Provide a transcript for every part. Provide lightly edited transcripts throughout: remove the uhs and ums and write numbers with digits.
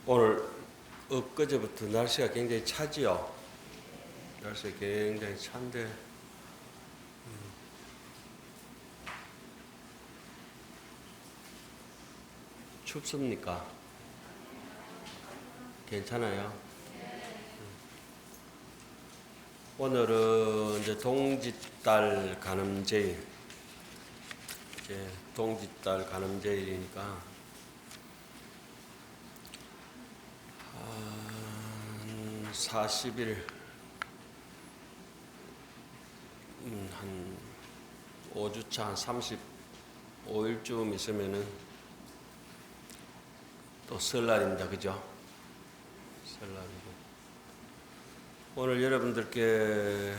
오늘 엊그제부터 날씨가 굉장히 차지요. 날씨가 굉장히 찬데 춥습니까? 괜찮아요? 오늘은 이제 동짓달 간음제일, 이제 동짓달 간음제일이니까 한 40일, 한 5주차 한 35일쯤 있으면은 또 설날입니다. 그죠? 설날이고. 오늘 여러분들께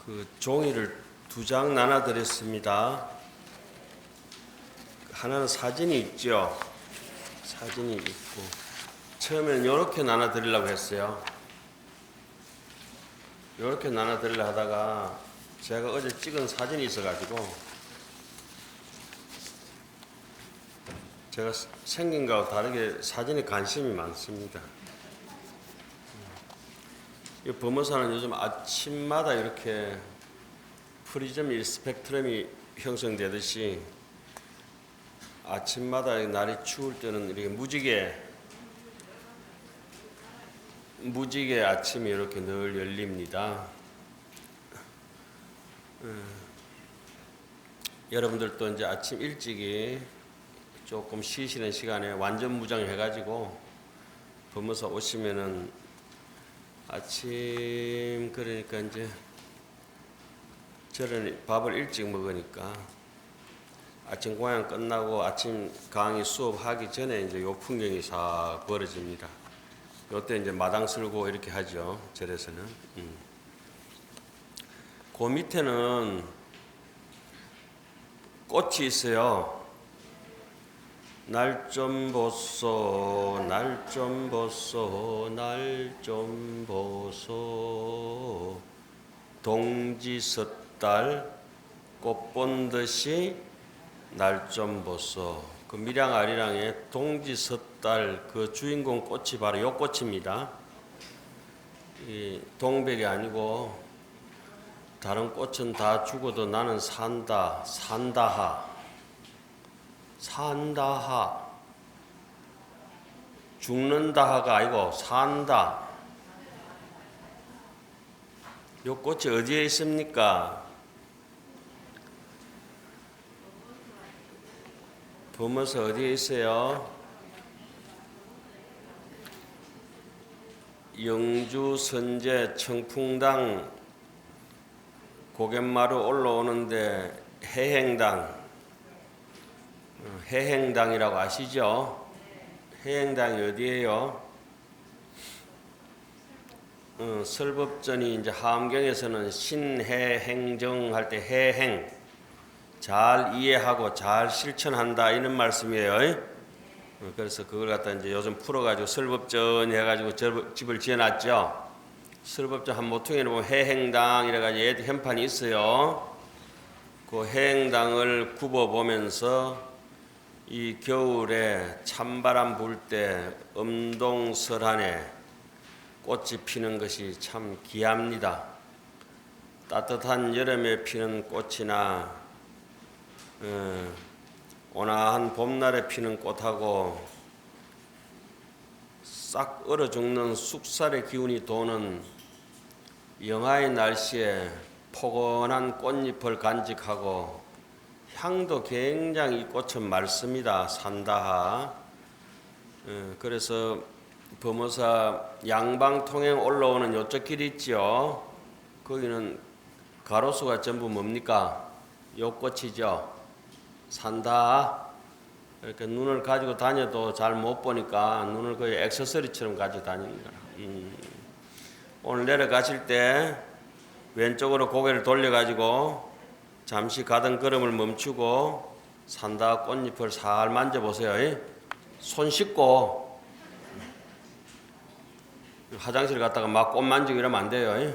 그 종이를 2장 나눠드렸습니다. 하나는 사진이 있죠. 사진이 있고, 처음에는 이렇게 나눠드리려고 했어요. 이렇게 나눠드리려고 하다가 제가 어제 찍은 사진이 있어가지고 제가 생긴 거하고 다르게 사진에 관심이 많습니다. 이 범어사는 요즘 아침마다 이렇게 프리즘 스펙트럼이 형성되듯이 아침마다 날이 추울 때는 이렇게 무지개 아침이 이렇게 늘 열립니다. 여러분들도 이제 아침 일찍이 조금 쉬시는 시간에 완전 무장해가지고 범어사 오시면은 아침 그러니까 이제 저는 밥을 일찍 먹으니까 아침 공양 끝나고 아침 강의 수업하기 전에 이제 요 풍경이 싹 벌어집니다. 요때 이제 마당 쓸고 이렇게 하죠. 절에서는. 그 밑에는 꽃이 있어요. 날 좀 보소, 날 좀 보소, 날 좀 보소. 동지섣달 꽃 본 듯이 날 좀 보소. 그 밀양 아리랑의 동지섣달 그 주인공 꽃이 바로 요 꽃입니다. 이 동백이 아니고 다른 꽃은 다 죽어도 나는 산다, 산다하. 산다하. 죽는다하가 아니고 산다. 요 꽃이 어디에 있습니까? 범어서 어디에 있어요? 영주 선제 청풍당 고갯마루 올라오는데 해행당이라고 아시죠? 해행당이 어디예요? 설법전이 이제 하암경에서는 신해행정 할 때 해행 잘 이해하고 잘 실천한다 이런 말씀이에요. 그래서 그걸 갖다 이제 요즘 풀어가지고 설법전 해가지고 집을 지어놨죠. 설법전 한 모퉁이를 보면 해행당 이래가지고 현판이 있어요. 그 해행당을 굽어보면서 이 겨울에 찬바람 불 때 엄동설한에 꽃이 피는 것이 참 귀합니다. 따뜻한 여름에 피는 꽃이나 온화한 봄날에 피는 꽃하고 싹 얼어 죽는 숙살의 기운이 도는 영하의 날씨에 포근한 꽃잎을 간직하고 향도 굉장히 이 꽃은 맑습니다. 산다하. 그래서 범어사 양방통행 올라오는 요쪽 길이 있죠. 거기는 가로수가 전부 뭡니까? 요 꽃이죠. 산다. 이렇게 눈을 가지고 다녀도 잘 못 보니까 눈을 거의 액세서리처럼 가지고 다니는 거라. 오늘 내려가실 때 왼쪽으로 고개를 돌려가지고 잠시 가던 걸음을 멈추고 산다 꽃잎을 살 만져보세요. 손 씻고 화장실 갔다가 막 꽃 만지고 이러면 안 돼요.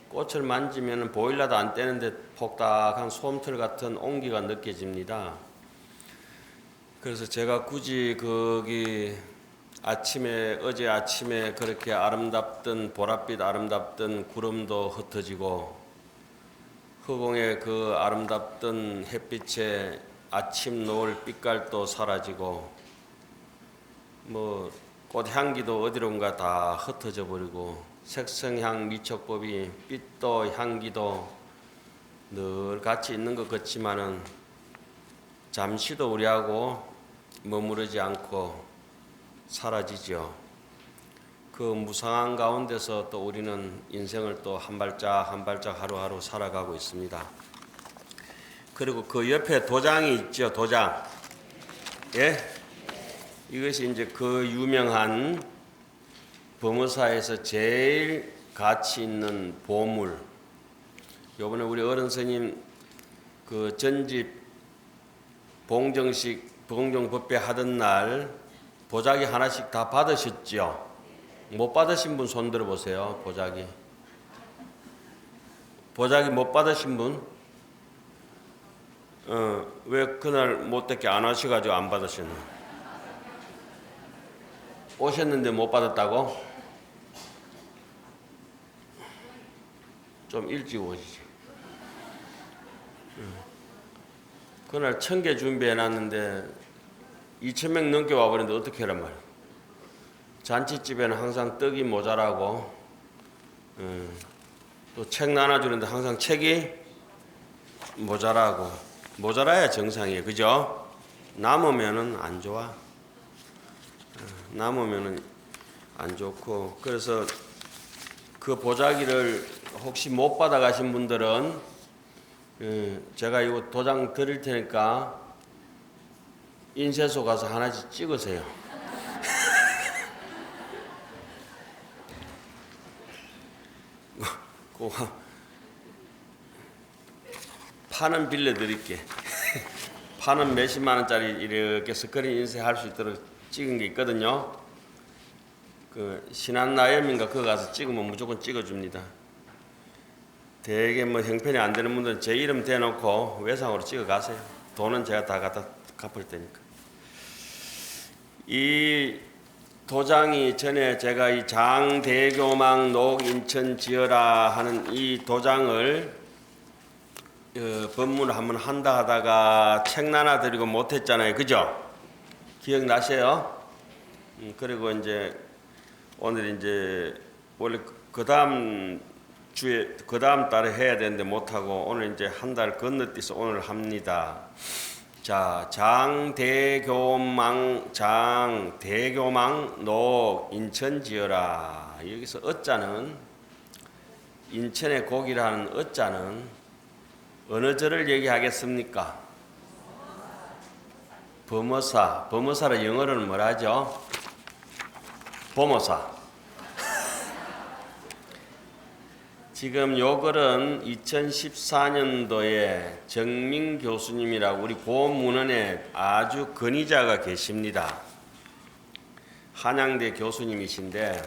꽃을 만지면 보일러도 안 떼는데 폭닥한 솜털 같은 온기가 느껴집니다. 그래서 제가 굳이 거기 어제 아침에 그렇게 아름답던 보랏빛 아름답던 구름도 흩어지고 허공에 그 아름답던 햇빛에 아침 노을 빛깔도 사라지고 뭐 꽃향기도 어디론가 다 흩어져 버리고 색성향 미촉법이 빛도 향기도 늘 같이 있는 것 같지만은 잠시도 우리하고 머무르지 않고 사라지죠. 그 무상한 가운데서 또 우리는 인생을 또 한 발짝 한 발짝 하루하루 살아가고 있습니다. 그리고 그 옆에 도장이 있죠. 도장. 예? 이것이 이제 그 유명한 범어사에서 제일 가치 있는 보물. 요번에 우리 어른 스님 그 전집 봉정식 봉정법회 하던 날 보자기 하나씩 다 받으셨죠? 못 받으신 분 손 들어보세요. 보자기 못 받으신 분? 왜 그날 못되게 안 하셔가지고 안 받으셨나? 오셨는데 못 받았다고? 좀 일찍 오시지. 그날 1000개 준비해놨는데 2000명 넘게 와버렸는데 어떻게 하란 말이야. 잔치집에는 항상 떡이 모자라고 또 책 나눠주는데 항상 책이 모자라고. 모자라야 정상이에요. 그죠? 남으면은 안 좋아. 남으면은 안 좋고. 그래서 그 보자기를 혹시 못 받아가신 분들은 제가 이거 도장 드릴 테니까 인쇄소 가서 하나씩 찍으세요. 판은 빌려드릴게. 판은 몇십만 원짜리 이렇게 스크린 인쇄할 수 있도록 찍은 게 있거든요. 그 신한나염인가 그거 가서 찍으면 무조건 찍어줍니다. 되게 뭐 형편이 안 되는 분들은 제 이름 대놓고 외상으로 찍어 가세요. 돈은 제가 다 갖다 갚을 테니까. 이 도장이 전에 제가 이 장대교망 녹인천 지어라 하는 이 도장을 법문을 한번 한다 하다가 책 나눠 드리고 못했잖아요. 그죠? 기억나세요? 그리고 이제 오늘 이제 원래 그 다음 주에 그 다음 달에 해야 되는데 못하고 오늘 이제 한 달 건너뛰어서 오늘 합니다. 자, 장대교망 녹 인천 지어라. 여기서 어자는 인천의 곡이라는 어자는 어느 절을 얘기하겠습니까? 범어사. 범어사를 영어로는 뭐라 하죠? 범어사. 지금 요 글은 2014년도에 정민 교수님이라고 우리 고문원에 아주 권위자가 계십니다. 한양대 교수님이신데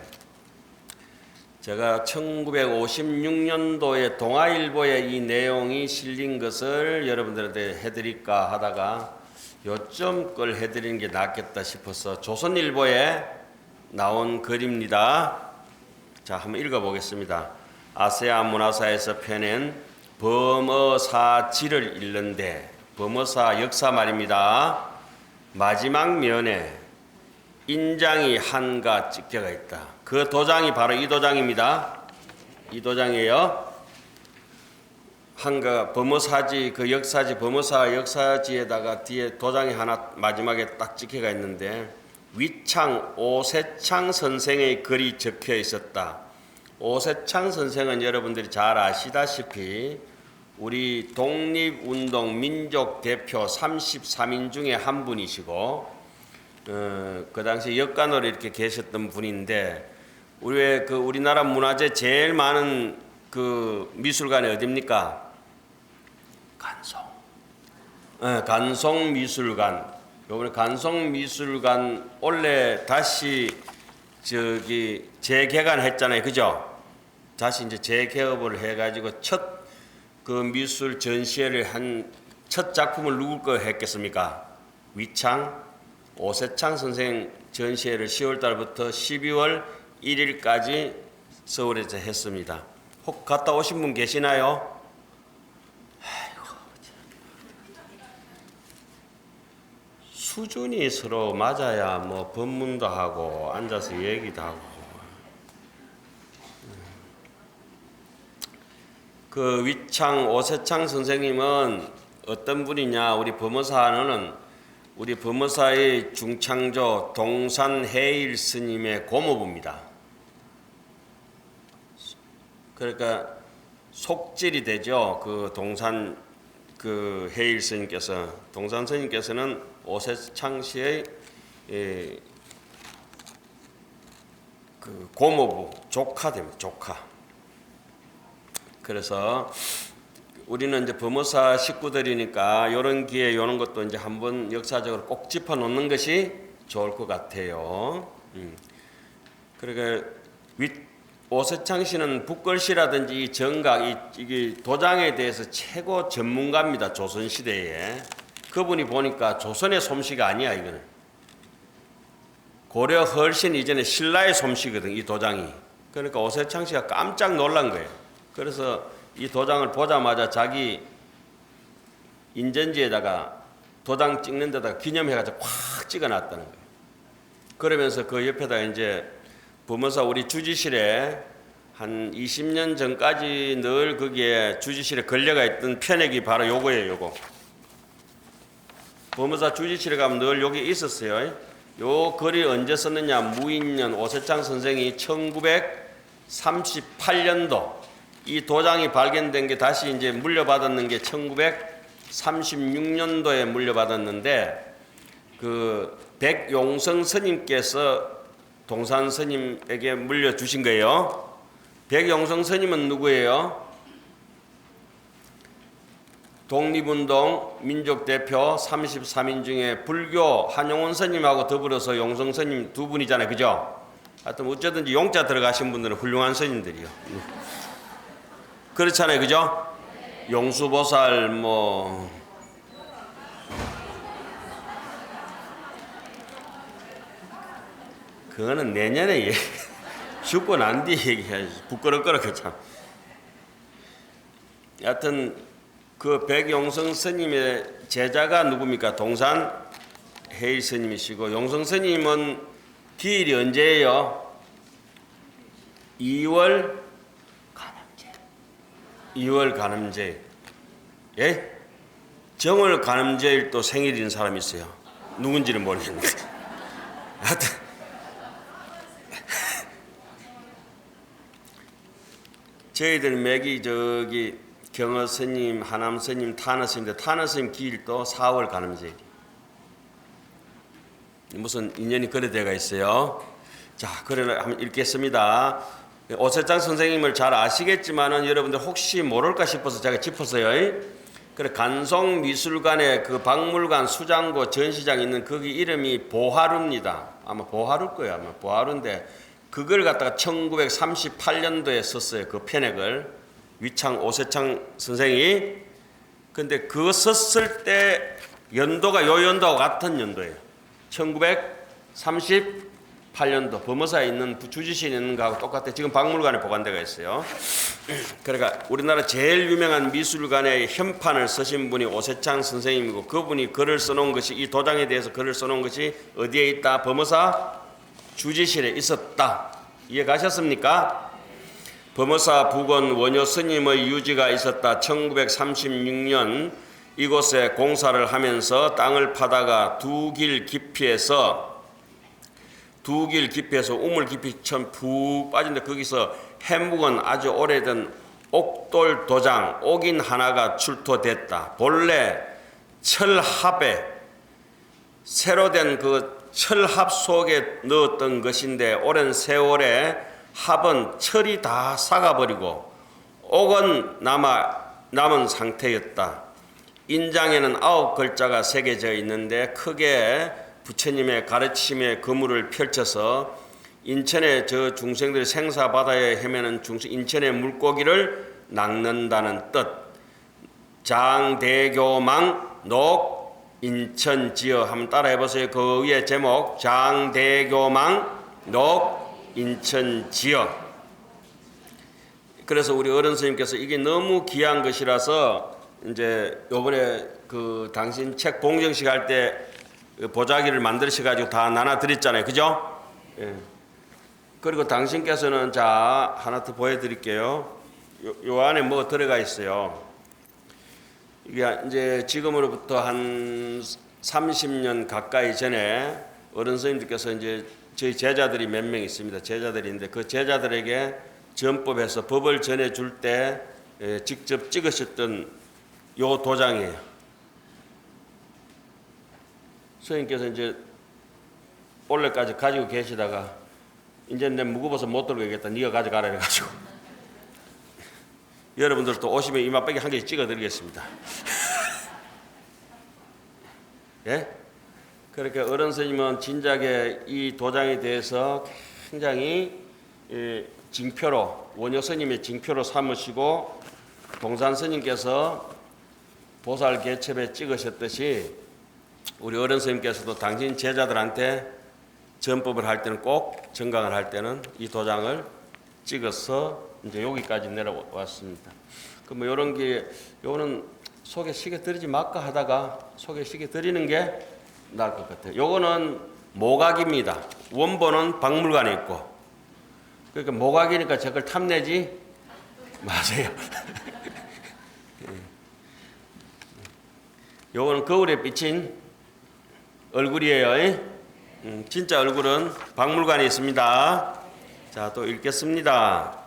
제가 1956년도에 동아일보에 이 내용이 실린 것을 여러분들한테 해드릴까 하다가 요점 걸 해드리는 게 낫겠다 싶어서 조선일보에 나온 글입니다. 자, 한번 읽어보겠습니다. 아세안 문화사에서 펴낸 범어사지를 읽는데 범어사 역사 말입니다. 마지막 면에 인장이 한가 찍혀가 있다. 그 도장이 바로 이 도장입니다. 이 도장이에요. 한가 범어사지 그 역사지 범어사 역사지에다가 뒤에 도장이 하나 마지막에 딱 찍혀가 있는데 위창 오세창 선생의 글이 적혀 있었다. 오세창 선생은 여러분들이 잘 아시다시피 우리 독립운동 민족 대표 33인 중에 한 분이시고 그 당시 역관으로 이렇게 계셨던 분인데 우리나라 문화재 제일 많은 그 미술관이 어디입니까? 간송. 간송미술관. 요번에 간송미술관 원래 다시 재개관했잖아요. 그죠? 다시 이제 재개업을 해가지고 첫 그 미술 전시회를 한 첫 작품을 누굴 거 했겠습니까? 위창 오세창 선생 전시회를 10월 달부터 12월 1일까지 서울에서 했습니다. 혹 갔다 오신 분 계시나요? 수준이 서로 맞아야 뭐 법문도 하고 앉아서 얘기도 하고. 그 위창 오세창 선생님은 어떤 분이냐? 우리 범어사는 우리 범어사의 중창조 동산해일 스님의 고모부입니다. 그러니까 속질이 되죠. 그 동산 그 해일 스님께서, 동산 스님께서는 오세창 씨의 그 고모부 조카 됩니다. 조카. 그래서 우리는 이제 범어사 식구들이니까 이런 기회 이런 것도 이제 한번 역사적으로 꼭 짚어 놓는 것이 좋을 것 같아요. 그러니까 오세창 씨는 북글씨라든지 정각, 이게 도장에 대해서 최고 전문가입니다. 조선시대에. 그분이 보니까 조선의 솜씨가 아니야, 이거는. 고려 훨씬 이전에 신라의 솜씨거든, 이 도장이. 그러니까 오세창 씨가 깜짝 놀란 거예요. 그래서 이 도장을 보자마자 자기 인전지에다가 도장 찍는 데다가 기념해가지고 콱 찍어놨다는 거예요. 그러면서 그 옆에다 이제 범어사 우리 주지실에 한 20년 전까지 늘 거기에 주지실에 걸려가 있던 편액이 바로 요거예요, 요거. 범어사 주지실에 가면 늘 여기 있었어요. 요 글이 언제 썼느냐? 무인년 오세창 선생이 1938년도 이 도장이 발견된 게 다시 이제 물려받았는 게 1936년도에 물려받았는데 그 백용성 스님께서 동산 스님에게 물려주신 거예요. 백용성 스님은 누구예요? 독립운동 민족대표 33인 중에 불교 한용운 스님하고 더불어서 용성 스님 두 분이잖아요. 그죠? 하여튼 어쩌든지 용자 들어가신 분들은 훌륭한 스님들이요. 그렇잖아요. 그죠? 용수보살 뭐 그거는 내년에 죽고 난 뒤 얘기해야지. 부끄럽거라 참. 여하튼 그 백용성 스님의 제자가 누굽니까? 동산 해일 스님이시고, 용성 스님은 기일이 언제예요? 2월 간음제. 예? 정월 간음제일 또 생일인 사람이 있어요. 누군지는 모르겠는데. 하여튼 저희들 맥이 저기 경어 스님, 하남 스님, 탄어 스님인데 탄어 스님 기일도 4월 간음제일. 무슨 인연이 그래 돼가 있어요. 자, 그래 한번 읽겠습니다. 오세창 선생님을 잘 아시겠지만은 여러분들 혹시 모를까 싶어서 제가 짚었어요. 그래 간송미술관에 그 박물관 수장고 전시장 있는 거기 이름이 보하루입니다. 아마 보하루일 거예요. 아마 보하루인데 그걸 갖다가 1938년도에 썼어요. 그 편액을 위창 오세창 선생이. 근데 그거 썼을 때 연도가 요 연도와 같은 연도예요. 1938년도 범어사에 있는 주지시에 있는 거하고 똑같아요. 지금 박물관에 보관되어 있어요. 그러니까 우리나라 제일 유명한 미술관의 현판을 쓰신 분이 오세창 선생님이고, 그분이 글을 써놓은 것이, 이 도장에 대해서 글을 써놓은 것이 어디에 있다? 범어사 주지실에 있었다. 이해 가셨습니까? 범어사 북원 원효 스님의 유지가 있었다. 1936년 이곳에 공사를 하면서 땅을 파다가 두 길 깊이에서 우물 깊이 참 푹 빠진데 거기서 해묵은 아주 오래된 옥돌 도장, 옥인 하나가 출토됐다. 본래 철합에 새로 된 그 철합 속에 넣었던 것인데 오랜 세월에 합은 철이 다 삭아버리고 옥은 남은 상태였다. 인장에는 9글자가 새겨져 있는데 크게 부처님의 가르침의 그물을 펼쳐서 인천의 저 중생들이 생사바다에 헤매는 인천의 물고기를 낚는다는 뜻. 장대교망 녹 인천지어 한번 따라해 보세요. 그 위에 제목 장대교망 녹 인천지어. 그래서 우리 어른 선생님께서 이게 너무 귀한 것이라서 이제 요번에 그 당신 책 봉정식 할 때 보자기를 만드셔 가지고 다 나눠 드렸잖아요. 그죠? 예. 그리고 당신께서는 자 하나 더 보여드릴게요. 요 안에 뭐 들어가 있어요. 이게 이제 지금으로부터 한 30년 가까이 전에 어른 선생님들께서 이제 저희 제자들이 몇 명 있습니다. 제자들인데 그 제자들에게 전법에서 법을 전해줄 때 직접 찍으셨던 요 도장이에요. 선생님께서 이제 올해까지 가지고 계시다가 이제 내 무거워서 못 들어가겠다. 네가 가져가라 해가지고 여러분들도 오시면 이마빼기 한 개씩 찍어드리겠습니다. 예? 그렇게 어른 스님은 진작에 이 도장에 대해서 굉장히 징표로 원효 스님의 징표로 삼으시고 동산 스님께서 보살 개첩에 찍으셨듯이 우리 어른 스님께서도 당신 제자들한테 전법을 할 때는 꼭 정강을 할 때는 이 도장을 찍어서 이제 여기까지 내려왔습니다. 그 뭐 이런 게 요거는 소개시켜 드리지 말까 하다가 소개시켜 드리는 게 나을 것 같아요. 요거는 모각입니다. 원본은 박물관에 있고. 그러니까 모각이니까 저걸 탐내지 마세요. 요거는 거울에 비친 얼굴이에요. 진짜 얼굴은 박물관에 있습니다. 자, 또 읽겠습니다.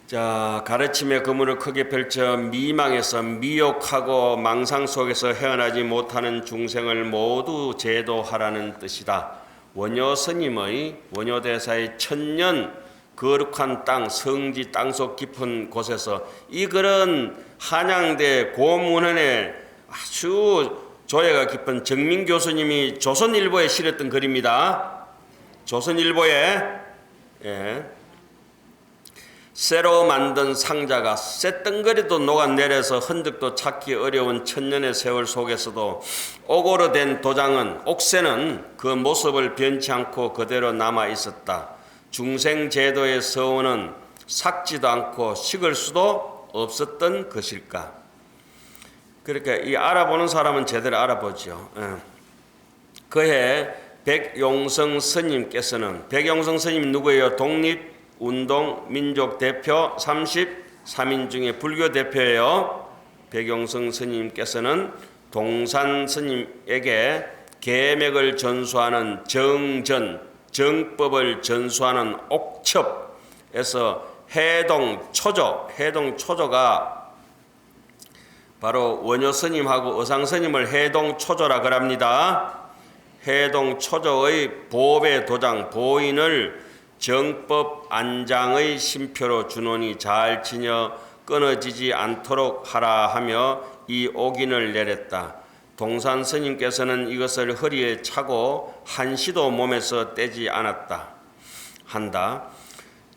자, 가르침의 그물을 크게 펼쳐 미망에서 미혹하고 망상 속에서 헤어나지 못하는 중생을 모두 제도하라는 뜻이다. 원효 스님의 원효대사의 천년 거룩한 땅, 성지 땅속 깊은 곳에서 이 글은 한양대 고문헌에 아주 조예가 깊은 정민 교수님이 조선일보에 실었던 글입니다. 조선일보에 새로 만든 상자가 쇳덩거리도 녹아내려서 흔적도 찾기 어려운 천년의 세월 속에서도 옥으로 도장은 옥새는 그 모습을 변치 않고 그대로 남아 있었다. 중생제도의 서원은 삭지도 않고 식을 수도 없었던 것일까? 그러니까 이 알아보는 사람은 제대로 알아보죠. 그해 백용성 스님께서는 백용성 스님 누구예요? 독립운동 민족 대표 33인 중에 불교 대표예요. 백용성 스님께서는 동산 스님에게 계맥을 전수하는 정법을 전수하는 옥첩에서 해동초조가 바로 원효 스님하고 의상 스님을 해동초조라 그럽니다. 해동초조의 보배 도장 보인을 정법 안장의 심표로 주노니 잘 지녀 끊어지지 않도록 하라 하며 이 옥인을 내렸다. 동산 스님께서는 이것을 허리에 차고 한시도 몸에서 떼지 않았다.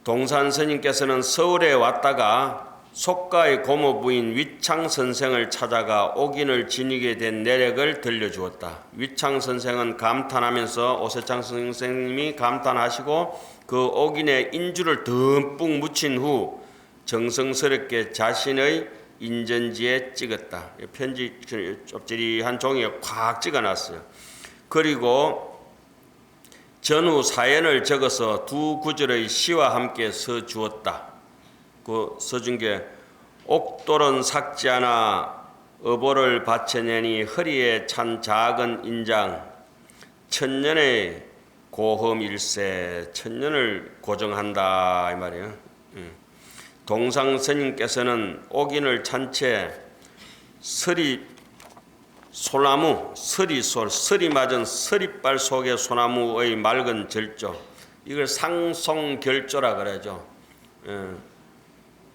동산 스님께서는 서울에 왔다가 속가의 고모부인 위창 선생을 찾아가 옥인을 지니게 된 내력을 들려주었다. 위창 선생은 감탄하면서 오세창 선생님이 감탄하시고 그 옥인의 인주를 듬뿍 묻힌 후 정성스럽게 자신의 인전지에 찍었다. 편지 좁지리한 종이에 콱 찍어놨어요. 그리고 전후 사연을 적어서 두 구절의 시와 함께 써주었다. 그 써준 게 옥돌은 삭지 않아 어보를 바쳐내니 허리에 찬 작은 인장 천년의 고험일세 천년을 고정한다 이 말이에요. 동상 스님께서는 옥인을 찬 채 서리 맞은 서리빨 속의 소나무의 맑은 절조 이걸 상송결조라 그러죠.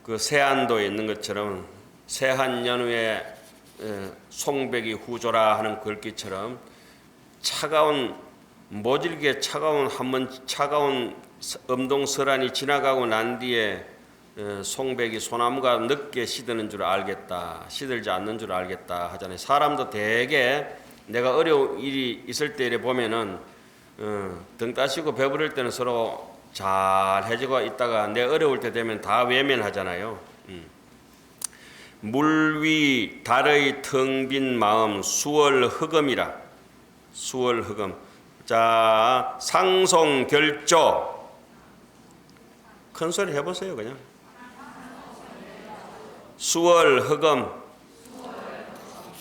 그 세안도에 있는 것처럼 세한연후에 송백이 후조라 하는 글귀처럼 차가운 모질게 차가운 한번 차가운 엄동설한이 지나가고 난 뒤에 송백이 소나무가 늦게 시드는 줄 알겠다, 시들지 않는 줄 알겠다 하잖아요. 사람도 대개 내가 어려운 일이 있을 때 이래 보면은 등 따시고 배부를 때는 서로 잘 해지고 있다가 내 어려울 때 되면 다 외면하잖아요. 물 위 달의 텅 빈 마음 수월흑음이라. 수월흑음. 자, 상송결조. 큰 소리 해보세요 그냥. 수월흑음.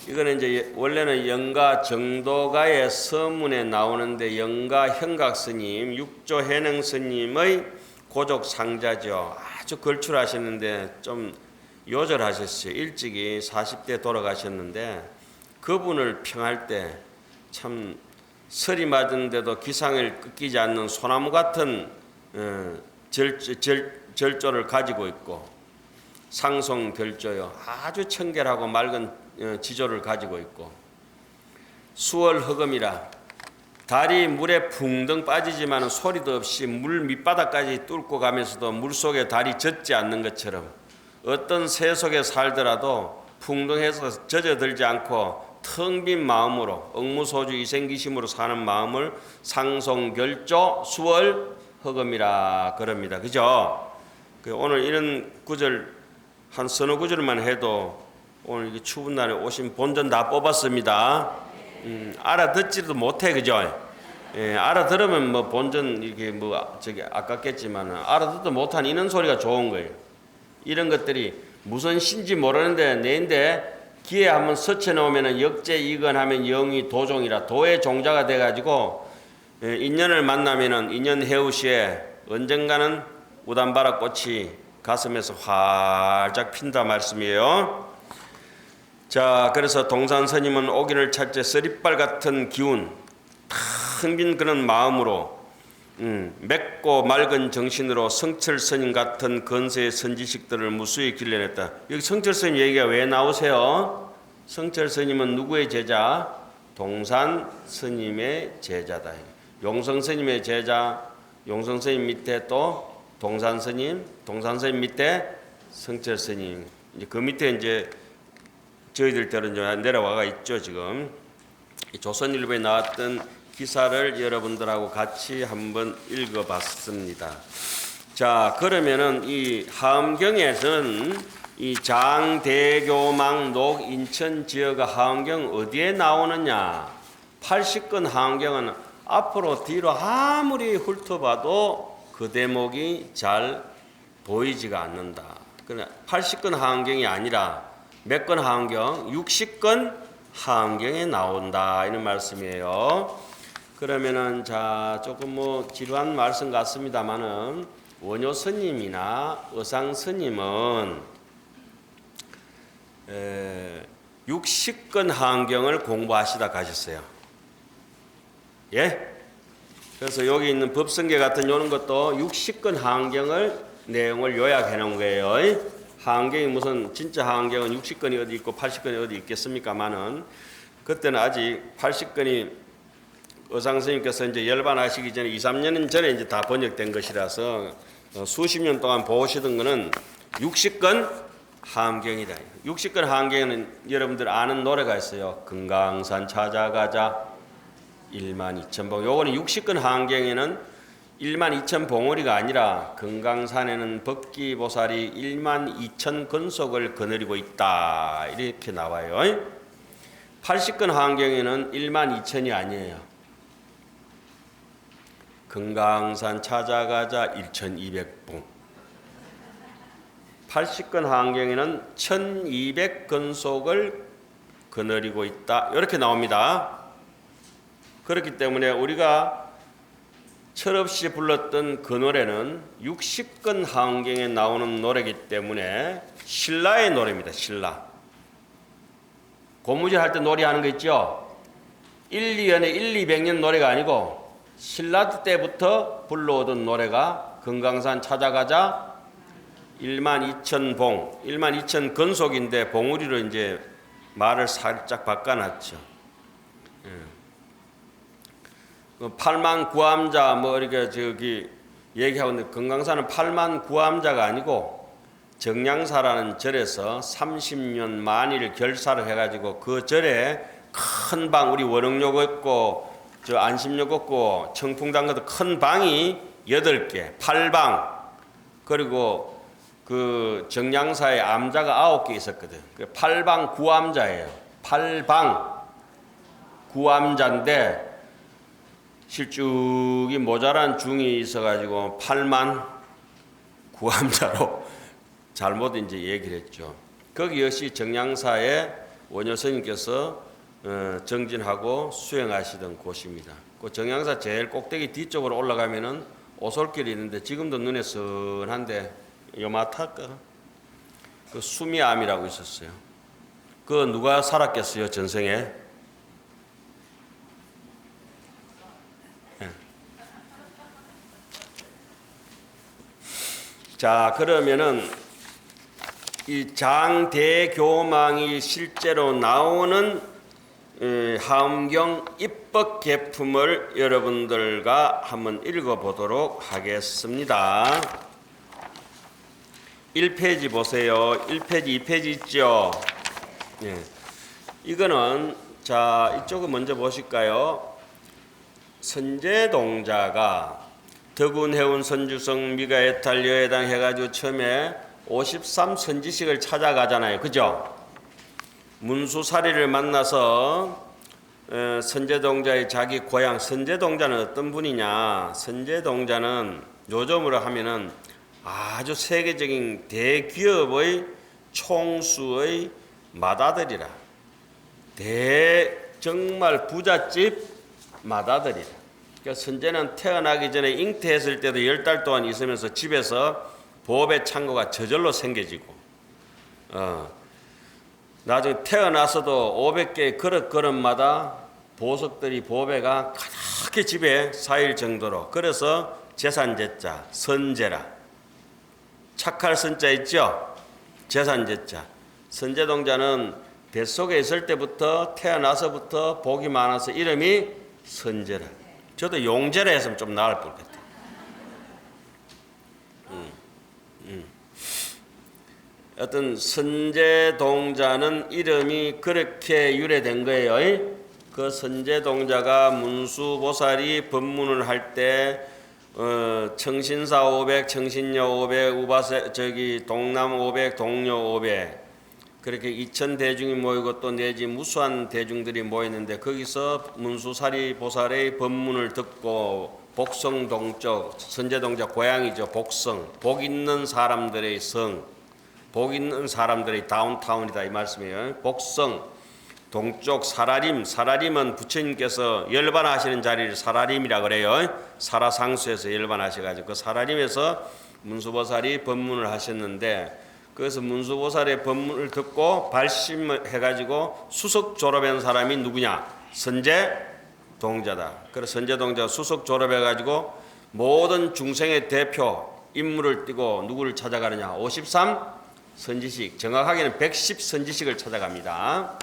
이거는 이제 원래는 영가 정도가의 서문에 나오는데 영가 현각 스님, 육조 해능 스님의 고족 상자죠. 아주 걸출하셨는데 좀 요절하셨어요. 일찍이 40대 돌아가셨는데 그분을 평할 때 참 설이 맞은데도 기상을 꺾이지 않는 소나무 같은 절조를 가지고 있고 상송결조요. 아주 청결하고 맑은 지조를 가지고 있고 수월흑음이라. 달이 물에 붕덩 빠지지만 소리도 없이 물 밑바닥까지 뚫고 가면서도 물속에 달이 젖지 않는 것처럼 어떤 새 속에 살더라도 풍덩해서 젖어들지 않고 텅 빈 마음으로 억무소주 이생기심으로 사는 마음을 상송결조 수월흑음이라 그럽니다. 그죠? 오늘 이런 구절 한 서너 구절만 해도 오늘 이렇게 추운 날에 오신 본전 다 뽑았습니다. 알아듣지도 못해, 그죠? 예, 알아들으면 뭐 본전 이렇게 뭐 저기 아깝겠지만 알아듣도 못한 이런 소리가 좋은 거예요. 이런 것들이 무슨 신지 모르는데 내인데 기회 한번 서쳐 놓으면 역제이건하면 영이 도종이라 도의 종자가 돼가지고 인연을 만나면은 인연 해우시에 언젠가는 우담바라 꽃이 가슴에서 활짝 핀다 말씀이에요. 자, 그래서 동산 스님은 오기를 찾지 쓰리빨 같은 기운, 텅 빈 그런 마음으로 맵고 맑은 정신으로 성철 스님 같은 건세의 선지식들을 무수히 길러냈다. 여기 성철 스님 얘기가 왜 나오세요? 성철 스님은 누구의 제자? 동산 스님의 제자다. 용성 스님의 제자, 용성 스님 밑에 또 동산 스님, 동산 스님 밑에 성철 스님. 이제 그 밑에 이제 저희들 때는 이제 내려와가 있죠 지금. 조선일보에 나왔던 기사를 여러분들하고 같이 한번 읽어봤습니다. 자, 그러면은 이 하엄경에서는 이 장대교망 녹 인천 지역의 하엄경 어디에 나오느냐? 80권 하엄경은 앞으로 뒤로 아무리 훑어봐도 그 대목이 잘 보이지가 않는다. 그러나 80권 하엄경이 아니라 몇 권 하엄경? 60권 하엄경에 나온다 이런 말씀이에요. 그러면은 자 조금 뭐 지루한 말씀 같습니다만은 원효 스님이나 의상 스님은 60권 하엄경을 공부하시다 가셨어요. 예? 그래서 여기 있는 법성계 같은 이런 것도 60권 하엄경을 내용을 요약해 놓은 거예요. 하엄경이 무슨 진짜 하엄경은 60권이 어디 있고 80권이 어디 있겠습니까만은 그때는 아직 80권이 의상 스님께서 이제 열반하시기 전에 2, 3년 전에 이제 다 번역된 것이라서 수십 년 동안 보시던 거는 60권 하엄경이다. 60권 하엄경에는 여러분들 아는 노래가 있어요. 금강산 찾아가자 12,000봉. 요거는 60권 하엄경에는 12,000봉우리가 아니라 금강산에는 법기보살이 12,000근속을 거느리고 있다. 이렇게 나와요. 80권 하엄경에는 12,000이 아니에요. 금강산 찾아가자 1200봉. 80권 하엄경에는 1200근속을 거느리고 있다. 이렇게 나옵니다. 그렇기 때문에 우리가 철없이 불렀던 그 노래는 60권 하엄경에 나오는 노래이기 때문에 신라의 노래입니다. 신라. 고무줄 할 때 노래하는 거 있죠? 200년 노래가 아니고 신라 때부터 불러오던 노래가 금강산 찾아가자 12,000봉, 12,000근속인데 봉우리로 이제 말을 살짝 바꿔놨죠. 8만 구암자 뭐 이렇게 저기 얘기하고 있는데 금강산은 8만 구암자가 아니고 정량사라는 절에서 30년 만일 결사를 해가지고 그 절에 큰 방, 우리 원흥역 없고 저 안심역 없고 청풍당 같은 큰 방이 8개, 8방, 그리고 그 정량사에 암자가 9개 있었거든. 8방 9암자예요. 8방 9암자인데 실쭉이 모자란 중이 있어가지고 8만 9암자로 잘못 이제 얘기를 했죠. 거기 역시 정량사에 원효 스님께서 정진하고 수행하시던 곳입니다. 그 정량사 제일 꼭대기 뒤쪽으로 올라가면은 오솔길이 있는데 지금도 눈에 선한데 요마탈까? 그 수미암이라고 있었어요. 그 누가 살았겠어요 전생에? 네. 자, 그러면은 이 장대교망이 실제로 나오는 하엄경 입법 계품을 여러분들과 한번 읽어보도록 하겠습니다. 1페이지 보세요. 1페이지, 2페이지 있죠? 예. 이거는, 자, 이쪽은 먼저 보실까요? 선제동자가 덕운해운 선주성 미가애탈 여해당 해가지고 처음에 53선지식을 찾아가잖아요. 그죠? 문수사리를 만나서 선제동자의 자기 고향, 선제동자는 어떤 분이냐? 선제동자는 요즘으로 하면은 아주 세계적인 대기업의 총수의 맏아들이라. 정말 부잣집 맏아들이라. 그러니까 선제는 태어나기 전에 잉태했을 때도 10달 동안 있으면서 집에서 보배 창고가 저절로 생겨지고, 나중에 태어나서도 500개의 그릇마다 보석들이 보배가 가득히 집에 쌓일 정도로, 그래서 재산제자, 선제라. 착할 선자 있죠? 재산제자. 선제동자는 뱃속에 있을 때부터 태어나서부터 복이 많아서 이름이 선제라. 저도 용제라 했으면 좀 나을 것 같아요. 어떤 선제동자는 이름이 그렇게 유래된 거예요. 그 선제동자가 문수보살이 법문을 할 때 청신사 500, 청신녀 500, 우바세 동남 500, 동료 500 그렇게 2천 대중이 모이고 또 내지 무수한 대중들이 모였는데 거기서 문수사리 보살의 법문을 듣고 복성 동쪽, 선제동자 고향이죠. 복성, 복 있는 사람들의 성, 복 있는 사람들의 다운타운이다 이 말씀이에요. 복성, 동쪽 사라림, 사라림은 부처님께서 열반하시는 자리를 사라림이라 그래요. 사라상수에서 열반하셔가지고 그 사라림에서 문수보살이 법문을 하셨는데, 그래서 문수보살의 법문을 듣고 발심해가지고 수석 졸업한 사람이 누구냐? 선제동자다. 그래서 선제동자가 수석 졸업해가지고 모든 중생의 대표 인물을 띠고 누구를 찾아가느냐? 53선지식, 정확하게는 110선지식을 찾아갑니다.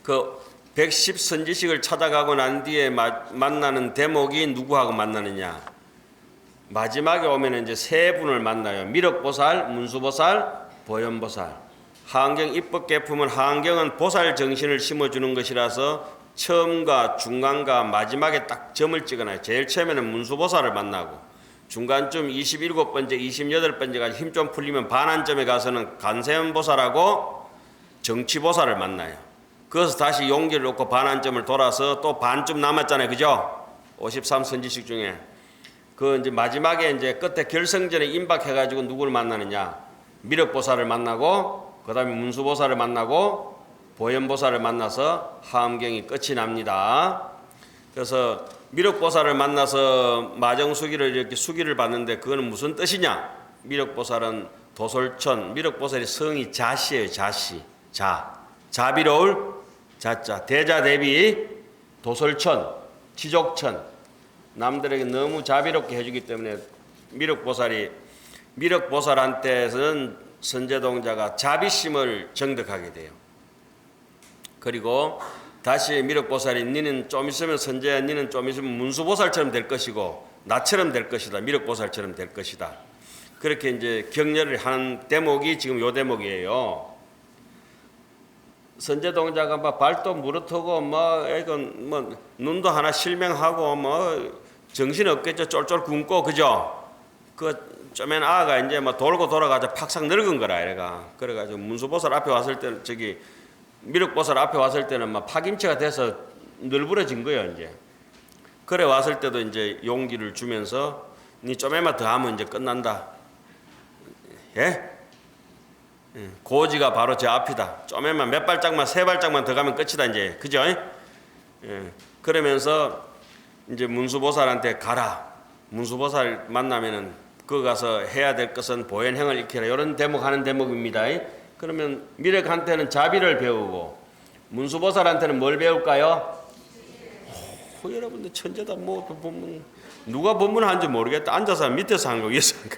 그 110선지식을 찾아가고 난 뒤에 만나는 대목이 누구하고 만나느냐? 마지막에 오면 이제 세 분을 만나요. 미륵보살, 문수보살, 보현보살. 하안경 입법계품은 하안경은 보살 정신을 심어주는 것이라서 처음과 중간과 마지막에 딱 점을 찍어놔요. 제일 처음에는 문수보살을 만나고 중간쯤 27번째, 28번째까지 힘 좀 풀리면 반환점에 가서는 간세음보살하고 정치보살을 만나요. 그래서 다시 용기를 놓고 반환점을 돌아서 또 반쯤 남았잖아요. 그죠? 53선지식 중에. 그 이제 마지막에 이제 끝에 결성전에 임박해가지고 누구를 만나느냐? 미륵보살을 만나고, 그 다음에 문수보살을 만나고, 보현보살을 만나서 하엄경이 끝이 납니다. 그래서 미륵보살을 만나서 마정수기를 이렇게 수기를 받는데 그거는 무슨 뜻이냐? 미륵보살은 도솔천, 미륵보살의 성이 자시예요. 자시. 자비로울 자자. 대자 대비 도솔천, 지족천. 남들에게 너무 자비롭게 해주기 때문에 미륵보살한테는 선제동자가 자비심을 정득하게 돼요. 그리고 다시 미륵보살이 니는 좀 있으면 선제야, 니는 좀 있으면 문수보살처럼 될 것이고 나처럼 될 것이다. 미륵보살처럼 될 것이다. 그렇게 이제 격려를 하는 대목이 지금 요 대목이에요. 선제동자가 막 발도 무르트고 뭐 눈도 하나 실명하고 뭐 정신 없겠죠. 쫄쫄 굶고 그죠. 그 쪼맨 아가 이제 뭐 돌고 돌아가자 팍삭 늙은 거라 이래가. 그래가지고 문수보살 앞에 왔을 때는 저기 미륵보살 앞에 왔을 때는 막 파김치가 돼서 늘부러진 거예요 이제. 그래 왔을 때도 이제 용기를 주면서 니 쪼매만 더 하면 이제 끝난다. 예? 고지가 바로 저 앞이다. 쪼매만 몇 발짝만 세 발짝만 더 가면 끝이다 이제. 그죠? 예. 그러면서 이제 문수보살한테 가라. 문수보살 만나면은 그 가서 해야 될 것은 보현행을 익혀라. 이런 대목 하는 대목입니다. 그러면 미륵한테는 자비를 배우고 문수보살한테는 뭘 배울까요? 여러분들 천재다. 뭐 본문 누가 본문하는지 모르겠다. 앉아서 밑에서 한 거 위에서 한 거.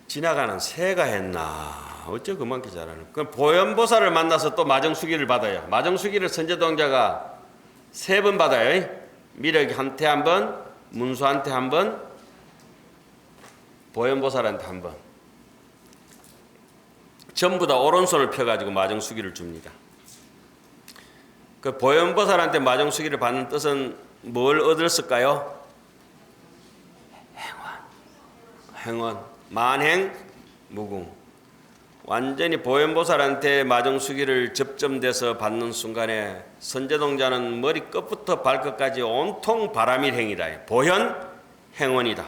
지나가는 새가 했나 어째 그만큼 잘하는. 그럼 보현보살을 만나서 또 마정수기를 받아요. 마정수기를 선제동자가 3번 받아요. 미륵한테 한 번, 문수한테 한 번, 보현보살한테 한 번. 전부 다 오른손을 펴가지고 마정수기를 줍니다. 그 보현보살한테 마정수기를 받는 뜻은 뭘 얻었을까요? 행원, 만행, 무궁. 완전히 보현보살한테 마정수기를 접점돼서 받는 순간에 선제동자는 머리 끝부터 발끝까지 온통 바람일행이다. 보현, 행원이다.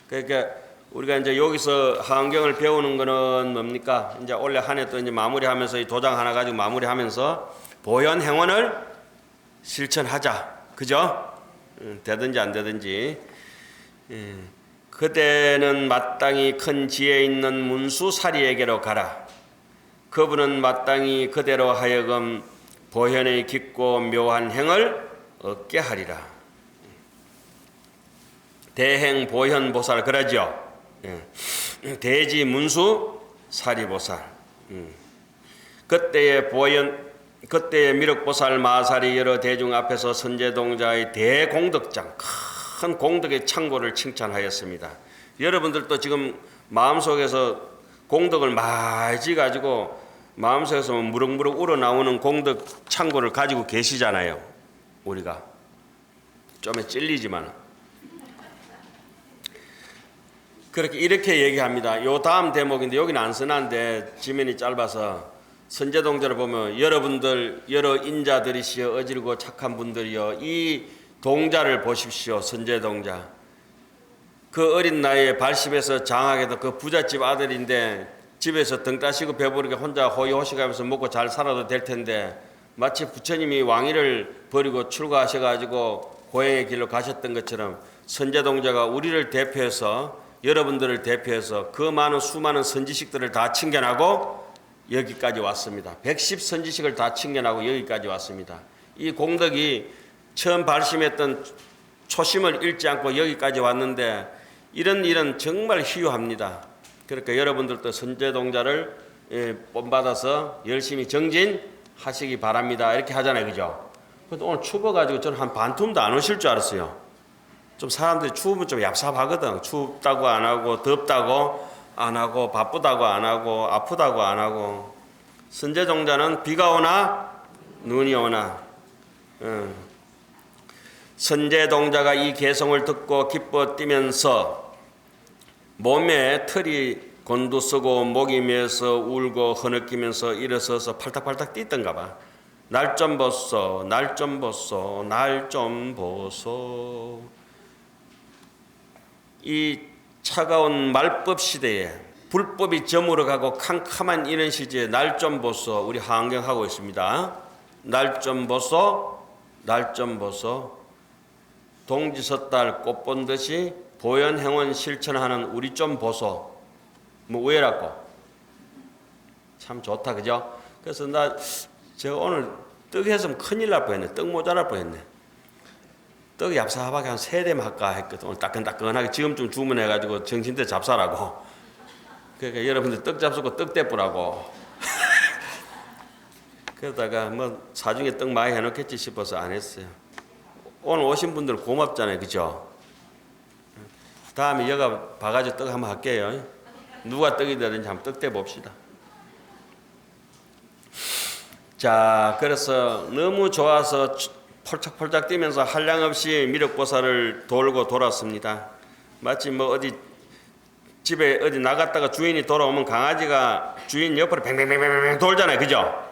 그러니까 우리가 이제 여기서 하안경을 배우는 거는 뭡니까? 이제 올해 한 해 또 이제 마무리하면서 이 도장 하나 가지고 마무리하면서 보현, 행원을 실천하자. 그죠? 되든지 안 되든지. 그대는 마땅히 큰 지혜 있는 문수사리에게로 가라. 그분은 마땅히 그대로 하여금 보현의 깊고 묘한 행을 얻게 하리라. 대행 보현 보살 그러죠. 대지 문수 사리보살. 그때의 미륵보살 마살이 여러 대중 앞에서 선제동자의 대공덕장 큰 공덕의 창고를 칭찬하였습니다. 여러분들도 지금 마음속에서 공덕을 많이 가지고 마음속에서 무럭무럭 우러나오는 공덕 창고를 가지고 계시잖아요. 우리가 좀에 찔리지만 그렇게 이렇게 얘기합니다. 요 다음 대목인데 여기는 안 써놨는데 지면이 짧아서 선제동자를 보면 여러분들 여러 인자들이시여 어질고 착한 분들이여 이 동자를 보십시오. 선제동자. 그 어린 나이에 발심해서 장하게도 그 부잣집 아들인데 집에서 등 따시고 배부르게 혼자 호의호식하면서 먹고 잘 살아도 될 텐데 마치 부처님이 왕위를 버리고 출가하셔가지고 고행의 길로 가셨던 것처럼 선제동자가 우리를 대표해서 여러분들을 대표해서 그 많은 수많은 선지식들을 다 챙겨나고 여기까지 왔습니다. 110선지식을 다 챙겨나고 여기까지 왔습니다. 이 공덕이 처음 발심했던 초심을 잃지 않고 여기까지 왔는데 이런 일은 정말 희유합니다. 그러니까 여러분들도 선제동자를 본받아서 열심히 정진하시기 바랍니다. 이렇게 하잖아요. 그죠? 근데 오늘 추워가지고 저는 한 반틈도 안 오실 줄 알았어요. 좀 사람들이 추우면 좀 얍삽하거든. 춥다고 안 하고 덥다고 안 하고 바쁘다고 안 하고 아프다고 안 하고. 선제동자는 비가 오나 눈이 오나 선제동자가 이 개성을 듣고 기뻐 뛰면서 몸에 털이 곤두서고 목이 메어서 울고 흐느끼면서 일어서서 팔딱팔딱 뛰던가 봐. 날 좀 보소 날 좀 보소 날 좀 보소. 이 차가운 말법 시대에 불법이 저물어가고 캄캄한 이런 시기에 날 좀 보소 우리 하안경하고 있습니다. 날 좀 보소 날 좀 보소. 동지섣달 꽃 본 듯이 보현행원 실천하는 우리 좀 보소. 뭐 왜라고? 참 좋다 그죠? 그래서 제가 오늘 떡 했으면 큰일 날 뻔했네. 떡 모자랄 뻔했네. 떡 얍삽하게 한 3대만 할까 했거든. 오늘 따끈따끈하게 지금쯤 주문해가지고 정신대 잡사라고. 그러니까 여러분들 떡 잡수고 떡 대뿌라고. 그러다가 뭐 사중에 떡 많이 해놓겠지 싶어서 안 했어요. 오늘 오신 분들 고맙잖아요. 그죠? 다음에 여가 바가지 떡 한번 할게요. 누가 떡이 되든지 한번 떡 대 봅시다. 자, 그래서 너무 좋아서 폴짝폴짝 뛰면서 한량없이 미륵보살을 돌고 돌았습니다. 마치 뭐 어디 집에 어디 나갔다가 주인이 돌아오면 강아지가 주인 옆으로 뱅뱅뱅뱅뱅 돌잖아요. 그죠?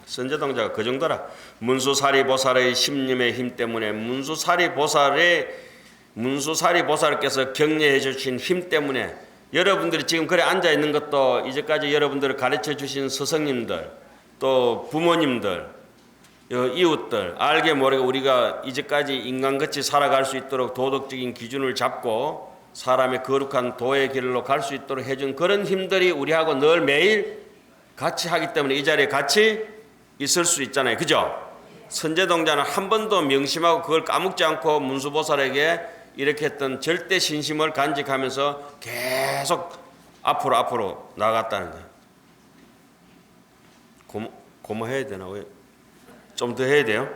선제동자가 그 정도라. 문수사리 보살의 심림의 힘 때문에 문수사리 보살께서 격려해 주신 힘 때문에 여러분들이 지금 그래 앉아 있는 것도 이제까지 여러분들을 가르쳐 주신 스승님들 또 부모님들 이웃들 알게 모르게 우리가 이제까지 인간같이 살아갈 수 있도록 도덕적인 기준을 잡고 사람의 거룩한 도의 길로 갈 수 있도록 해준 그런 힘들이 우리하고 늘 매일 같이 하기 때문에 이 자리에 같이 있을 수 있잖아요. 그죠? 선제동자는 한 번도 명심하고 그걸 까먹지 않고 문수보살에게 이렇게 했던 절대 신심을 간직하면서 계속 앞으로 나아갔다는 거예요. 고모 해야 되나? 왜? 좀 더 해야 돼요?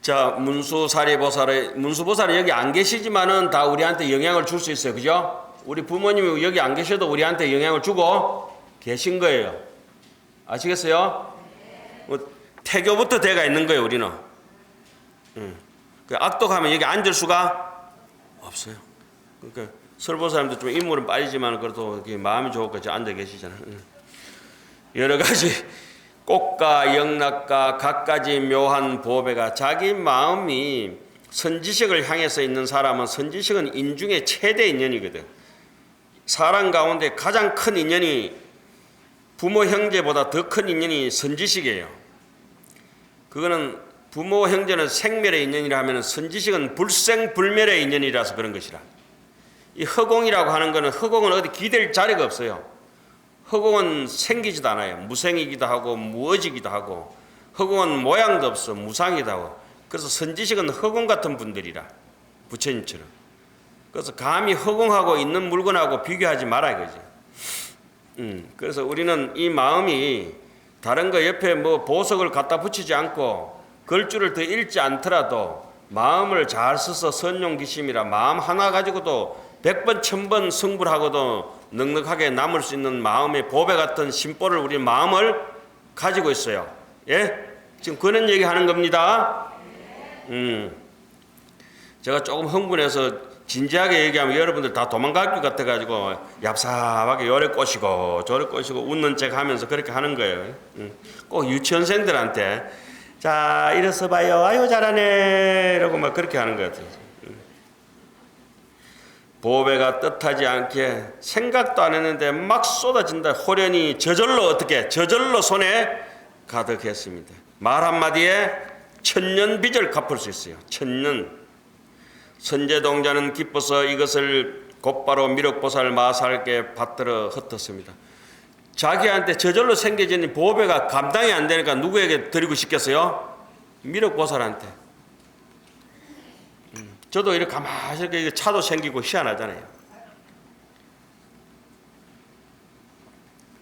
자, 문수보살은 여기 안 계시지만은 다 우리한테 영향을 줄 수 있어요. 그죠? 우리 부모님이 여기 안 계셔도 우리한테 영향을 주고 계신 거예요. 아시겠어요? 뭐, 태교부터 돼가 있는 거예요, 우리는. 그 악독하면 여기 앉을 수가 없어요. 그러니까 설보 사람도 좀 인물은 빠지지만 그래도 마음이 좋을까 앉아 계시잖아요. 여러 가지 꽃과 영락과 갖가지 묘한 보배가 자기 마음이 선지식을 향해서 있는 사람은 선지식은 인중의 최대 인연이거든. 사람 가운데 가장 큰 인연이 부모 형제보다 더 큰 인연이 선지식이에요. 그거는 부모 형제는 생멸의 인연이라 하면 선지식은 불생불멸의 인연이라서 그런 것이라. 이 허공이라고 하는 것은 허공은 어디 기댈 자리가 없어요. 허공은 생기지도 않아요. 무생이기도 하고 무어지기도 하고 허공은 모양도 없어 무상이기도 하고. 그래서 선지식은 허공 같은 분들이라 부처님처럼. 그래서 감히 허공하고 있는 물건하고 비교하지 말아야 되지. 그래서 우리는 이 마음이 다른 거 옆에 뭐 보석을 갖다 붙이지 않고 글줄을 더 읽지 않더라도 마음을 잘 써서 선용기심이라 마음 하나 가지고도 100번 1000번 승불하고도 넉넉하게 남을 수 있는 마음의 보배 같은 심보를 우리 마음을 가지고 있어요. 예? 지금 그런 얘기 하는 겁니다. 제가 조금 흥분해서 진지하게 얘기하면 여러분들 다 도망갈 것 같아가지고 얍삽하게 요래 꼬시고 저래 꼬시고 웃는 척 하면서 그렇게 하는 거예요. 꼭 유치원생들한테 자 이래서 봐요 아유 잘하네 이러고 막 그렇게 하는 것 같아요. 보배가 뜻하지 않게 생각도 안 했는데 막 쏟아진다. 호련히 저절로 손에 가득했습니다. 말 한마디에 1000년 빚을 갚을 수 있어요. 1000년. 선제동자는 기뻐서 이것을 곧바로 미륵보살 마살께 받들어 흩었습니다. 자기한테 저절로 생겨진 보배가 감당이 안 되니까 누구에게 드리고 싶겠어요? 미륵보살한테. 저도 이렇게 가만히 차도 생기고 희한하잖아요.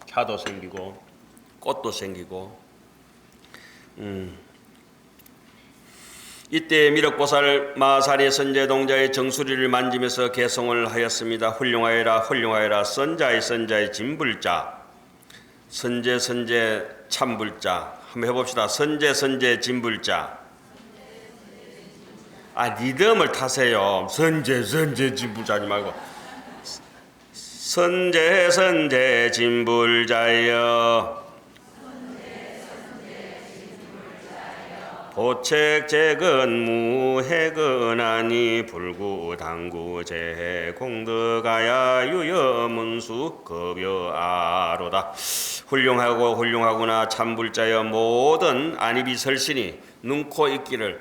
차도 생기고 꽃도 생기고. 이때 미륵보살 마사리 선제동자의 정수리를 만지면서 개송을 하였습니다. 훌륭하여라 훌륭하여라 선자의 진불자 선제 참불자. 한번 해봅시다. 선제 진불자. 리듬을 타세요. 선제 진불자 하지 말고 선제 진불자여 보책재근 무해근하니 불구당구 재해 공덕아야 유여문수 급여아로다. 훌륭하구나 참불자여 모든 안입이 설신이 눈코 있기를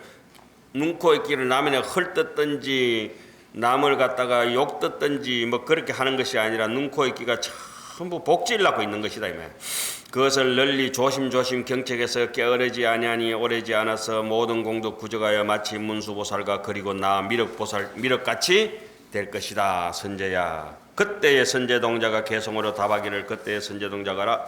남에게 헐뜯든지 남을 갖다가 욕뜯든지 뭐 그렇게 하는 것이 아니라 눈코 있기가 전부 복지를 낳고 있는 것이다 이 말. 그것을 널리 조심조심 경책해서 깨어르지 아니하니 오래지 않아서 모든 공덕 구적하여 마치 문수보살과 그리고 나 미륵같이 될 것이다. 선제야. 그때의 선제동자가 개성으로 답하기를 그때의 선제동자가라.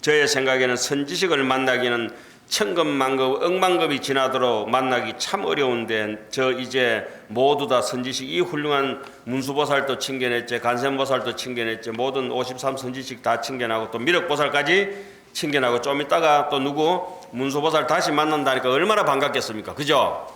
저의 생각에는 선지식을 만나기는 천급만급 억만급이 지나도록 만나기 참 어려운데 저 이제 모두 다 선지식 이 훌륭한 문수보살도 칭견했지 간센보살도 칭견했지 모든 53 선지식 다 칭견하고 또 미륵보살까지 칭견하고 좀 이따가 또 누구 문수보살 다시 만난다니까 얼마나 반갑겠습니까? 그죠?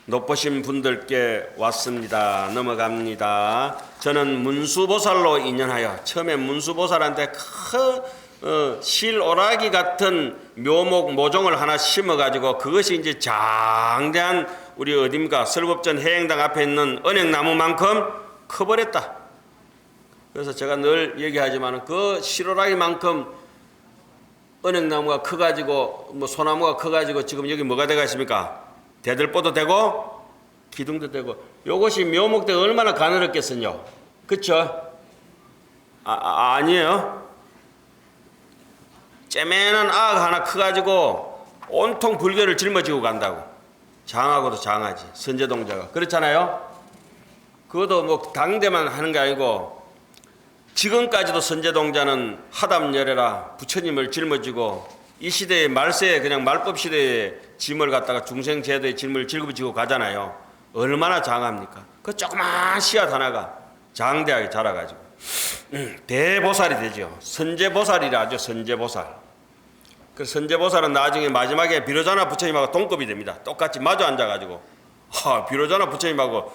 높으신 분들께 왔습니다. 넘어갑니다. 저는 문수보살로 인연하여 처음에 문수보살한테 실오라기 같은 묘목 모종을 하나 심어가지고 그것이 이제 장대한 우리 어딥니까 설법전 해행당 앞에 있는 은행나무만큼 커버렸다. 그래서 제가 늘 얘기하지만 그 실오라기만큼 은행나무가 커가지고 뭐 소나무가 커가지고 지금 여기 뭐가 되가 있습니까? 대들보도 되고 기둥도 되고 요것이 묘목대 얼마나 가늘었겠어요. 그쵸? 아니에요. 째매난 악 하나 커가지고 온통 불교를 짊어지고 간다고. 장하고도 장하지. 선제동자가. 그렇잖아요? 그것도 뭐 당대만 하는 게 아니고 지금까지도 선제동자는 하담열애라 부처님을 짊어지고 이 시대의 말세에 그냥 말법 시대의 짐을 갖다가 중생제도의 짐을 짊어지고 가잖아요. 얼마나 장합니까? 그 조그만 씨앗 하나가 장대하게 자라가지고 대보살이 되죠. 선제보살이라 하죠. 선제보살. 그 선제보살은 나중에 마지막에 비로자나 부처님하고 동급이 됩니다. 똑같이 마주 앉아가지고 비로자나 부처님하고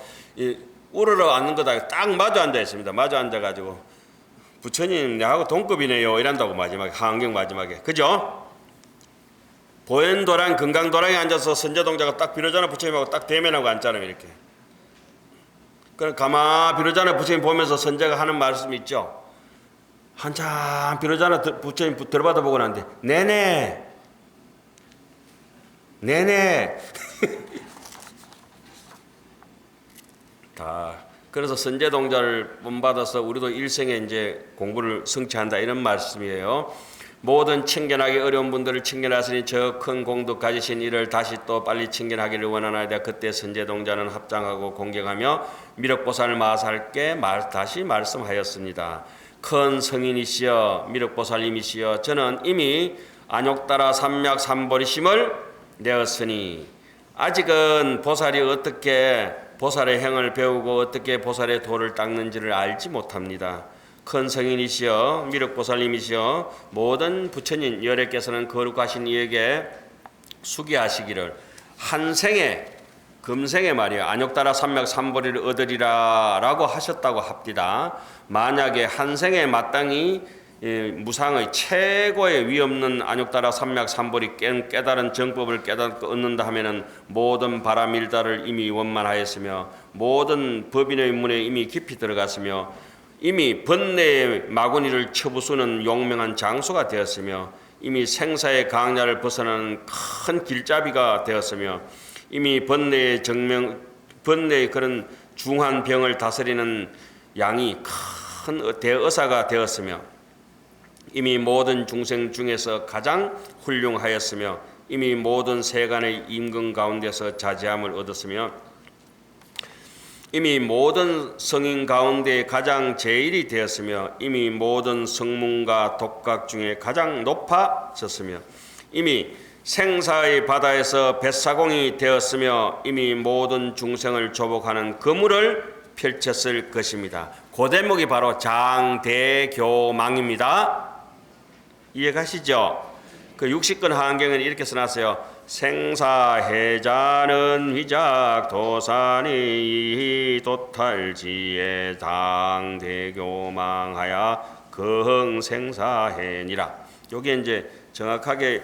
우러러 앉는 거다 딱 마주 앉아 있습니다. 마주 앉아가지고 부처님 내하고 동급이네요 이란다고 마지막에 하안경 마지막에 그죠? 보현도랑 금강도랑에 앉아서 선제동자가 딱 비로자나 부처님하고 딱 대면하고 앉잖아요 이렇게. 그럼 가만 비로자나 부처님 보면서 선제가 하는 말씀이 있죠. 한참 비로자나 부처님 들어받아 보고 난데 네네 다 그래서 선제동자를 본받아서 우리도 일생에 이제 공부를 성취한다 이런 말씀이에요. 모든 칭견하기 어려운 분들을 칭견하시니 저 큰 공덕 가지신 이를 다시 또 빨리 칭견하기를 원하나이다. 그때 선제동자는 합장하고 공경하며 미륵보살 마살께 다시 말씀하였습니다. 큰 성인이시여 미륵보살님이시여 저는 이미 안욕따라 삼맥 삼보리심을 내었으니 아직은 보살이 어떻게 보살의 행을 배우고 어떻게 보살의 도를 닦는지를 알지 못합니다. 큰 성인이시여 미륵보살님이시여 모든 부처님 열애께서는 거룩하신 이에게 수기하시기를 한 생에 금생에 말이야 안욕따라 삼맥 삼보리를 얻으리라 라고 하셨다고 합디다. 만약에 한 생에 마땅히 무상의 최고의 위없는 안욕따라 삼맥 삼보리 깨달은 정법을 깨닫고 얻는다 하면은 모든 바람일다를 이미 원만하였으며 모든 법인의 문에 이미 깊이 들어갔으며 이미 번뇌의 마구니를 쳐부수는 용맹한 장수가 되었으며 이미 생사의 강야를 벗어나는 큰 길잡이가 되었으며 이미 번뇌의 그런 중한 병을 다스리는 양이 큰 대의사가 되었으며 이미 모든 중생 중에서 가장 훌륭하였으며 이미 모든 세간의 임금 가운데서 자제함을 얻었으며 이미 모든 성인 가운데 가장 제일이 되었으며 이미 모든 성문과 독각 중에 가장 높아졌으며 이미 생사의 바다에서 뱃사공이 되었으며 이미 모든 중생을 조복하는 그물을 펼쳤을 것입니다. 그 대목이 바로 장대교망입니다. 이해가시죠? 그 60권 하안경은 이렇게 써놨어요. 생사해자는 위작 도산이 도탈지에 장대교망하야 거흥생사해니라. 요게 이제 정확하게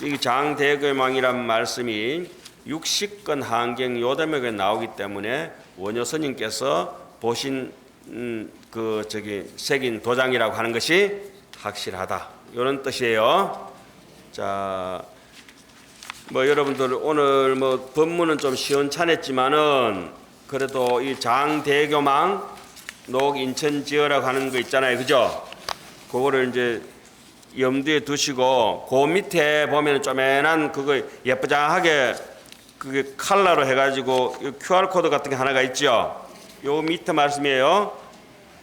이 장대교망이란 말씀이 60권 하안경 요 대목에 나오기 때문에 원효 스님께서 보신 새긴 도장이라고 하는 것이 확실하다. 이런 뜻이에요. 자, 뭐 여러분들 오늘 뭐 법문은 좀 시원찮았지만은 그래도 이 장대교망 녹인천지어라고 하는 거 있잖아요, 그죠? 그거를 이제 염두에 두시고 그 밑에 보면 쪼매난 그거 예쁘장하게 그게 칼라로 해가지고 QR 코드 같은 게 하나가 있죠. 요 밑에 말씀이에요.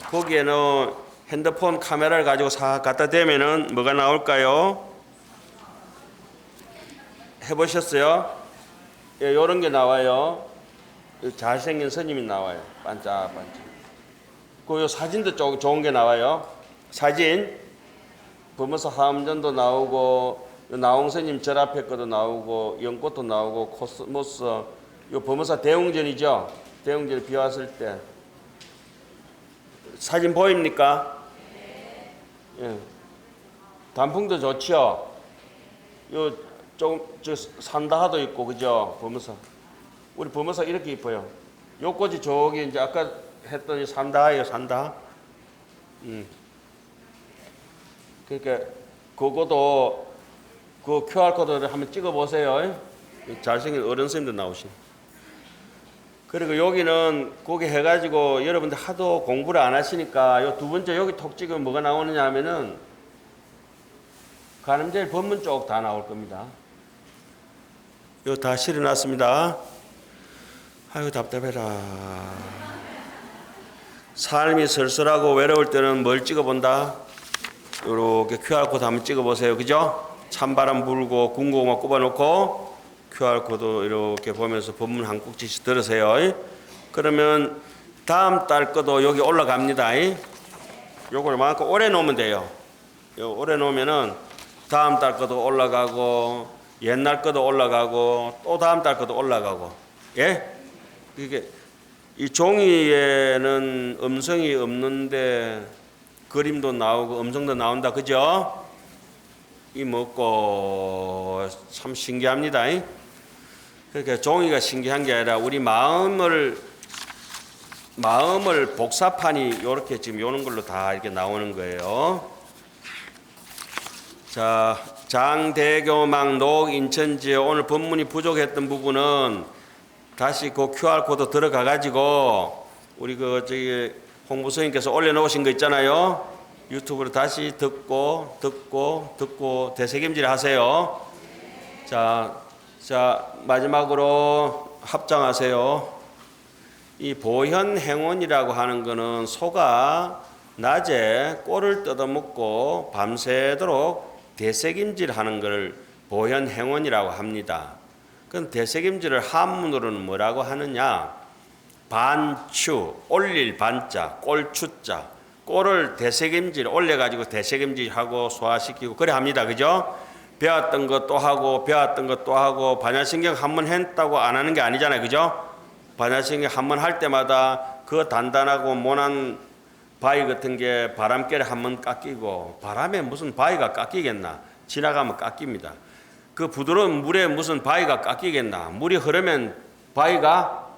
거기에는 핸드폰 카메라를 가지고 싹 갖다 대면은 뭐가 나올까요? 해보셨어요? 예, 요런 게 나와요. 잘생긴 스님이 나와요. 반짝반짝. 그 사진도 좋은 게 나와요. 사진. 범어사 하음전도 나오고 나홍스님 절 앞에 것도 나오고 연꽃도 나오고 코스모스. 요 범어사 대웅전이죠. 대웅전에 비 왔을 때. 사진 보입니까? 예. 단풍도 좋죠. 요 조금 저 산다하도 있고 그죠? 범어사. 우리 범어사 이렇게 이뻐요. 요 꽃이 저기 이제 아까 했더니 산다하예요, 산다. 그러니까 그거도 그 QR 코드를 한번 찍어 보세요. 잘생긴 어른 선생님도 나오신. 그리고 여기는 거기 해가지고 여러분들 하도 공부를 안 하시니까 요 두 번째 여기 톡 찍으면 뭐가 나오느냐 하면은 가늠제일 법문 쪽 다 나올 겁니다. 요 다 실어놨습니다. 아이고 답답해라. 삶이 쓸쓸하고 외로울 때는 뭘 찍어본다? 요렇게 QR코드 한번 찍어보세요. 그죠? 찬바람 불고 군고구마 꼽아놓고 QR코드 이렇게 보면서 법문 한 꼭지씩 들으세요. 그러면 다음 달 거도 여기 올라갑니다. 요걸 만큼 오래 놓으면 돼요. 요 오래 놓으면은 다음 달 거도 올라가고 옛날 거도 올라가고 또 다음 달 거도 올라가고. 예? 이게 이 종이에는 음성이 없는데 그림도 나오고 음성도 나온다. 그죠? 이 먹고 참 신기합니다. 그러니까 종이가 신기한 게 아니라 우리 마음을 복사판이 이렇게 지금 요런 걸로 다 이렇게 나오는 거예요. 자, 장대교망 녹 인천지에 오늘 법문이 부족했던 부분은 다시 그 QR 코드 들어가 가지고 우리 그 저기 홍보선생님께서 올려놓으신 거 있잖아요. 유튜브로 다시 듣고 되새김질 하세요. 자 마지막으로 합장하세요. 이 보현행원이라고 하는 거는 소가 낮에 꼴을 뜯어먹고 밤새도록 되새김질 하는 것을 보현행원이라고 합니다. 그럼 되새김질을 한문으로는 뭐라고 하느냐? 반추, 올릴 반자, 꼴추자. 꼴을 되새김질 올려가지고 되새김질하고 소화시키고 그래 합니다. 그죠? 배웠던 것 또 하고 배웠던 것 또 하고 반야신경 한 번 했다고 안 하는 게 아니잖아요. 그죠? 반야신경 한 번 할 때마다 그 단단하고 모난 바위 같은 게 바람결에 한 번 깎이고 바람에 무슨 바위가 깎이겠나? 지나가면 깎입니다. 그 부드러운 물에 무슨 바위가 깎이겠나? 물이 흐르면 바위가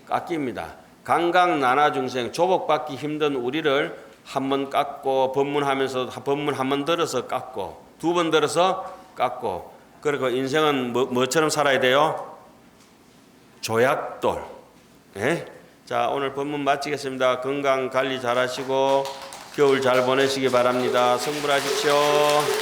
깎입니다. 강강나나중생 조복받기 힘든 우리를 한 번 깎고 법문하면서 법문 한 번 들어서 깎고 두 번 들어서 깎고 그리고 인생은 뭐처럼 살아야 돼요? 조약돌. 예? 자 오늘 법문 마치겠습니다. 건강 관리 잘 하시고 겨울 잘 보내시기 바랍니다. 성불하십시오.